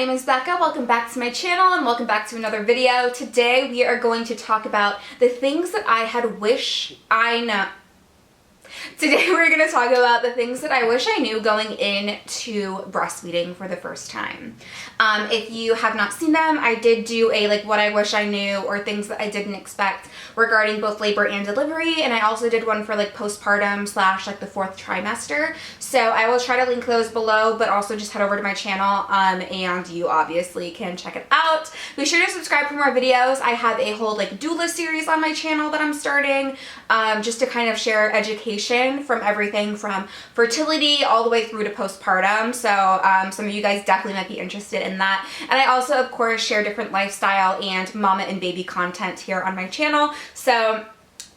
name is Becca. Welcome back to my channel and welcome back to another video. Today we are going to talk about the things that I had wish I know. Today we're going to talk about the things that I wish I knew going into breastfeeding for the first time. If you have not seen them, I did do a what I wish I knew or things that I didn't expect regarding both labor and delivery, and I also did one for postpartum slash the 4th trimester. So I will try to link those below, but also just head over to my channel and you obviously can check it out. Be sure to subscribe for more videos. I have a whole doula series on my channel that I'm starting just to kind of share education from everything from fertility all the way through to postpartum. So some of you guys definitely might be interested in that. And I also, of course, share different lifestyle and mama and baby content here on my channel. So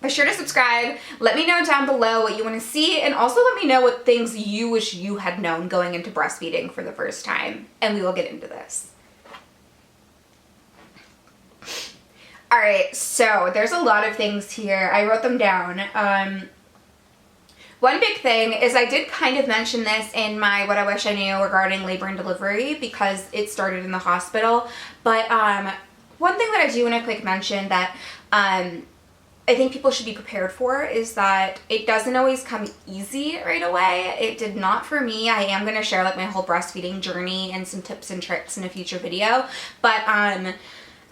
be sure to subscribe. Let me know down below what you want to see, and also let me know what things you wish you had known going into breastfeeding for the first time. And we will get into this. Alright, so there's a lot of things here. I wrote them down. One big thing is I did kind of mention this in my what I wish I knew regarding labor and delivery because it started in the hospital. But one thing that I do want to quick mention that I think people should be prepared for is that it doesn't always come easy right away. It did not for me. I am going to share my whole breastfeeding journey and some tips and tricks in a future video. But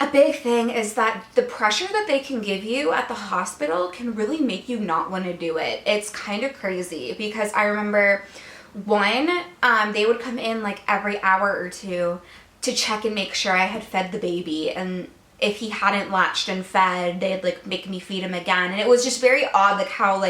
a big thing is that the pressure that they can give you at the hospital can really make you not want to do it. It's kind of crazy because I remember they would come in every hour or two to check and make sure I had fed the baby, and if he hadn't latched and fed, they'd make me feed him again. And it was just very odd how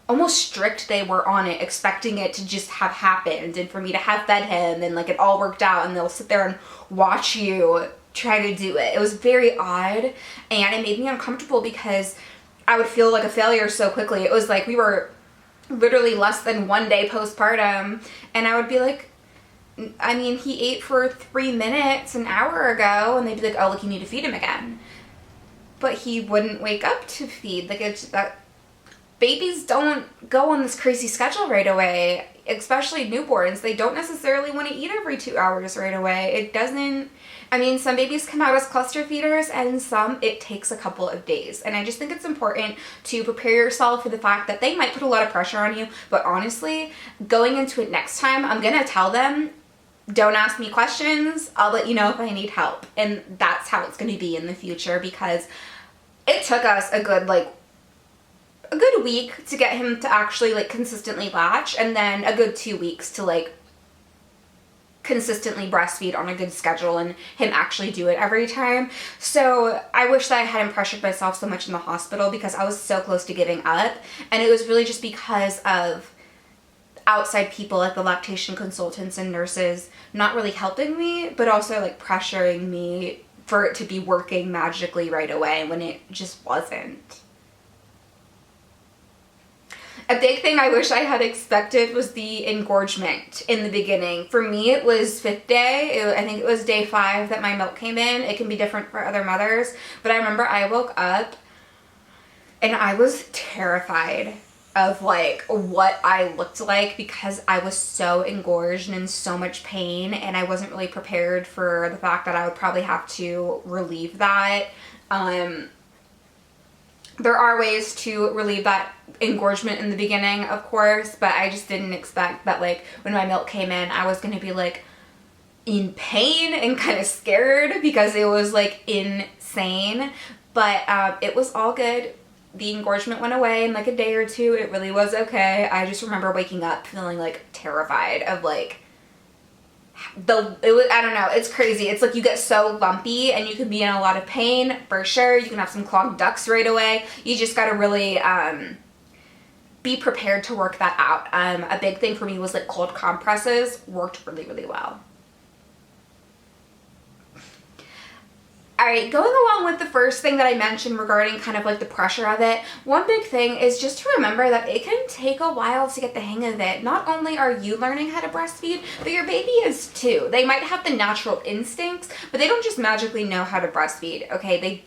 almost strict they were on it, expecting it to just have happened and for me to have fed him and it all worked out, and they'll sit there and watch you try to do it. It was very odd and it made me uncomfortable because I would feel like a failure so quickly. It was we were literally less than 1 day postpartum and I would be I mean, he ate for 3 minutes an hour ago, and they'd be oh, look, you need to feed him again. But he wouldn't wake up to feed. Babies don't go on this crazy schedule right away, especially newborns. They don't necessarily want to eat every 2 hours right away. It doesn't, I mean, some babies come out as cluster feeders and some it takes a couple of days. And I just think it's important to prepare yourself for the fact that they might put a lot of pressure on you. But honestly, going into it next time, I'm going to tell them, don't ask me questions. I'll let you know if I need help. And that's how it's going to be in the future, because it took us a good week to get him to actually consistently latch, and then a good 2 weeks to consistently breastfeed on a good schedule and him actually do it every time. So I wish that I hadn't pressured myself so much in the hospital because I was so close to giving up, and it was really just because of outside people the lactation consultants and nurses not really helping me, but also pressuring me for it to be working magically right away when it just wasn't. A big thing I wish I had expected was the engorgement in the beginning. For me, it was 5th day. I think it was day 5 that my milk came in. It can be different for other mothers, but I remember I woke up and I was terrified of what I looked like because I was so engorged and in so much pain, and I wasn't really prepared for the fact that I would probably have to relieve that. There are ways to relieve that engorgement in the beginning, of course, but I just didn't expect that when my milk came in, I was going to be in pain and kind of scared because it was insane. But it was all good. The engorgement went away in a day or two. It really was okay. I just remember waking up feeling terrified of I don't know, it's crazy. It's you get so lumpy and you can be in a lot of pain for sure. You can have some clogged ducts right away. You just gotta really be prepared to work that out. A big thing for me was cold compresses worked really, really well. Alright, going along with the first thing that I mentioned regarding kind of the pressure of it, one big thing is just to remember that it can take a while to get the hang of it. Not only are you learning how to breastfeed, but your baby is too. They might have the natural instincts, but they don't just magically know how to breastfeed, okay?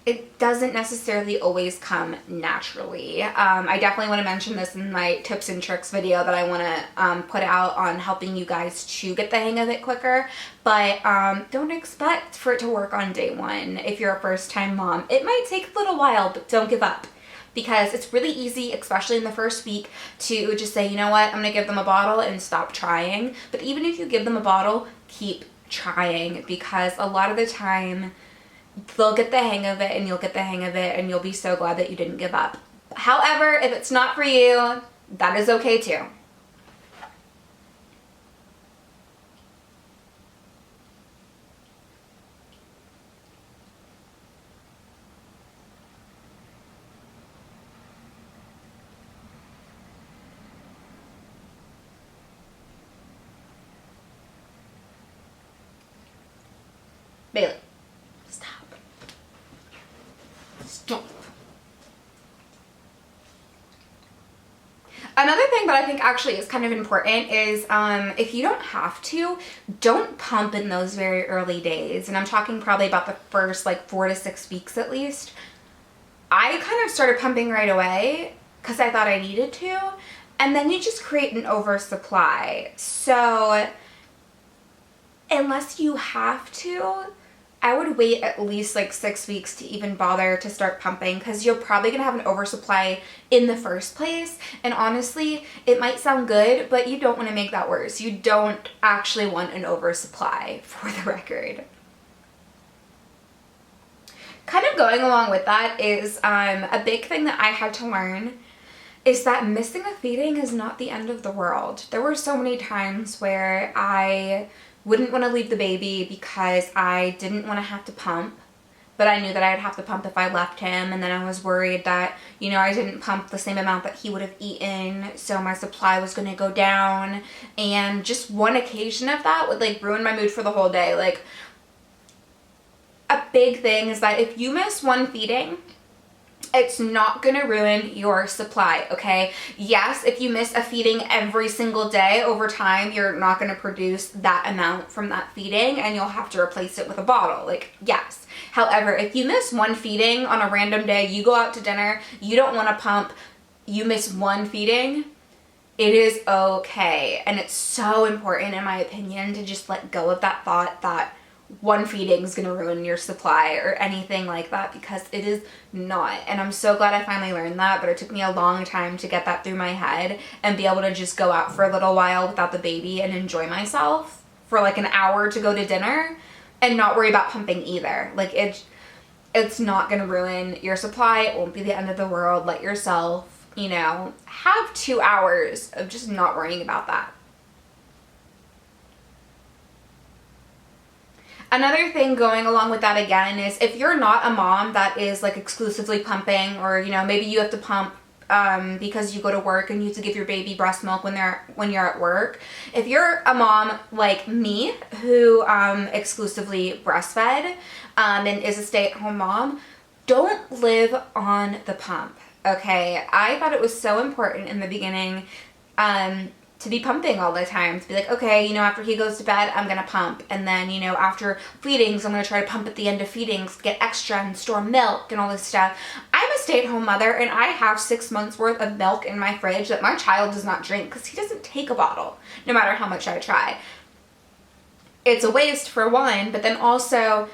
it doesn't necessarily always come naturally. I definitely want to mention this in my tips and tricks video that I want to put out on helping you guys to get the hang of it quicker. But don't expect for it to work on day one if you're a first-time mom. It might take a little while, but don't give up. Because it's really easy, especially in the first week, to just say, you know what, I'm going to give them a bottle and stop trying. But even if you give them a bottle, keep trying, because a lot of the time they'll get the hang of it and you'll get the hang of it and you'll be so glad that you didn't give up. However, if it's not for you, that is okay too. Bailey, stop. Stop. Another thing that I think actually is kind of important is if you don't have to, don't pump in those very early days. And I'm talking probably about the first like 4 to 6 weeks at least. I kind of started pumping right away because I thought I needed to. And then you just create an oversupply. So unless you have to, I would wait at least like 6 weeks to even bother to start pumping, because you're probably going to have an oversupply in the first place. And honestly, it might sound good, but you don't want to make that worse. You don't actually want an oversupply, for the record. Kind of going along with that is a big thing that I had to learn is that missing a feeding is not the end of the world. There were so many times where I wouldn't want to leave the baby because I didn't want to have to pump, but I knew that I'd have to pump if I left him, and then I was worried that, you know, I didn't pump the same amount that he would have eaten, so my supply was going to go down, and just one occasion of that would like ruin my mood for the whole day. Like, a big thing is that if you miss one feeding, it's not gonna ruin your supply, okay? Yes, if you miss a feeding every single day, over time, you're not gonna produce that amount from that feeding and you'll have to replace it with a bottle, like, yes. However, if you miss one feeding on a random day, you go out to dinner, you don't wanna pump, you miss one feeding, it is okay. And it's so important, in my opinion, to just let go of that thought that one feeding is going to ruin your supply or anything like that, because it is not. And I'm so glad I finally learned that, but it took me a long time to get that through my head and be able to just go out for a little while without the baby and enjoy myself for like an hour to go to dinner and not worry about pumping either. Like, it's not going to ruin your supply. It won't be the end of the world. Let yourself, you know, have 2 hours of just not worrying about that. Another thing going along with that again is if you're not a mom that is like exclusively pumping, or, you know, maybe you have to pump because you go to work and you have to give your baby breast milk when you're at work. If you're a mom like me who exclusively breastfed and is a stay-at-home mom, don't live on the pump, okay? I thought it was so important in the beginning to be pumping all the time, to be like, okay, you know, after he goes to bed, I'm gonna pump. And then, you know, after feedings, I'm gonna try to pump at the end of feedings, get extra and store milk and all this stuff. I'm a stay-at-home mother and I have 6 months worth of milk in my fridge that my child does not drink because he doesn't take a bottle, no matter how much I try. It's a waste for one, but then also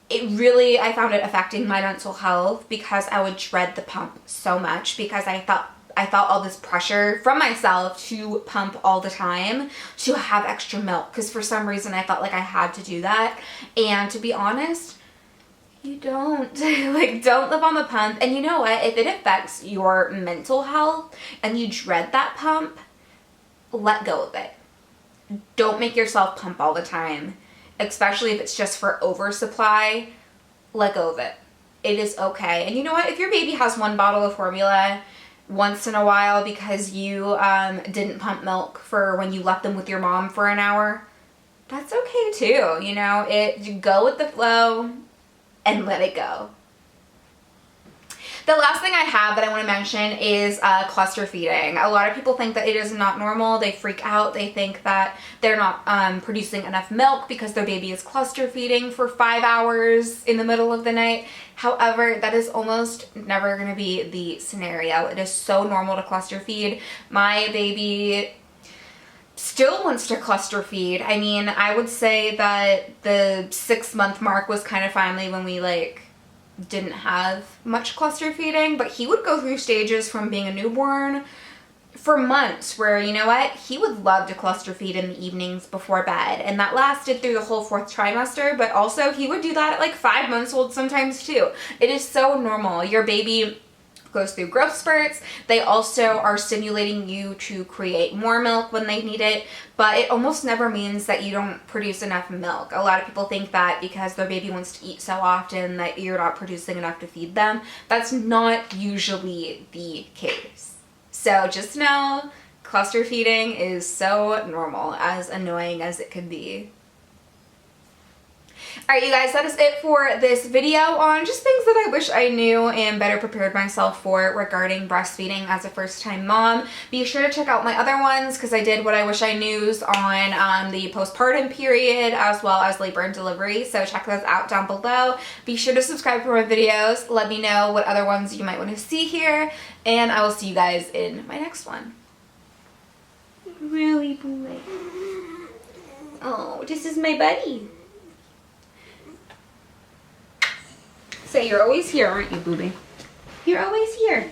I found it affecting my mental health because I would dread the pump so much because I felt all this pressure from myself to pump all the time, to have extra milk, because for some reason I felt like I had to do that. And to be honest, you don't. Like, don't live on the pump. And you know what? If it affects your mental health and you dread that pump, let go of it. Don't make yourself pump all the time, especially if it's just for oversupply. Let go of it. It is okay. And you know what? If your baby has one bottle of formula once in a while because you didn't pump milk for when you left them with your mom for an hour, that's okay too. You know, you go with the flow and let it go. The last thing I have that I want to mention is cluster feeding. A lot of people think that it is not normal. They freak out. They think that they're not producing enough milk because their baby is cluster feeding for 5 hours in the middle of the night. However, that is almost never going to be the scenario. It is so normal to cluster feed. My baby still wants to cluster feed. I mean, I would say that the 6-month mark was kind of finally when we like didn't have much cluster feeding, but he would go through stages from being a newborn for months where, you know what, he would love to cluster feed in the evenings before bed, and that lasted through the whole 4th trimester, but also he would do that at like 5 months old sometimes too. It is so normal. Your baby goes through growth spurts. They also are stimulating you to create more milk when they need it, but it almost never means that you don't produce enough milk. A lot of people think that because their baby wants to eat so often that you're not producing enough to feed them. That's not usually the case. So just know, cluster feeding is so normal, as annoying as it can be. Alright, you guys, that is it for this video on just things that I wish I knew and better prepared myself for regarding breastfeeding as a first-time mom. Be sure to check out my other ones because I did what I wish I knews on the postpartum period as well as labor and delivery, so check those out down below. Be sure to subscribe for my videos. Let me know what other ones you might want to see here, and I will see you guys in my next one. Really, boy. Oh, this is my buddy. So you're always here, aren't you, booby? You're always here.